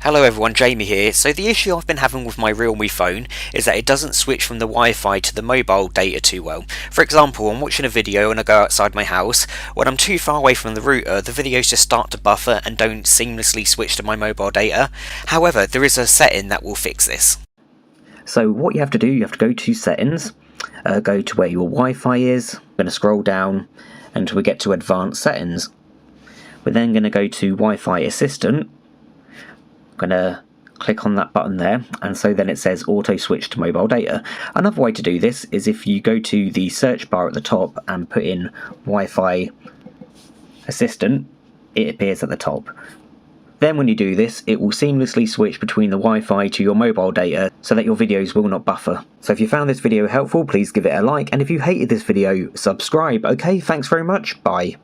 Hello everyone, Jamie here. So the issue I've been having with my Realme phone is that it doesn't switch from the Wi-Fi to the mobile data too well. For example, I'm watching a video and I go outside my house. When I'm too far away from the router, the videos just start to buffer and don't seamlessly switch to my mobile data. However, there is a setting that will fix this. So what you have to do, you have to go to settings, go to where your Wi-Fi is. I'm going to scroll down until we get to advanced settings. We're then going to go to Wi-Fi assistant. I'm going to click on that button there, and so then it says auto switch to mobile data. Another way to do this is if you go to the search bar at the top and put in Wi-Fi assistant, it appears at the top. Then when you do this, it will seamlessly switch between the Wi-Fi to your mobile data so that your videos will not buffer. So if you found this video helpful, please give it a like, and if you hated this video, subscribe. Okay, thanks very much, bye.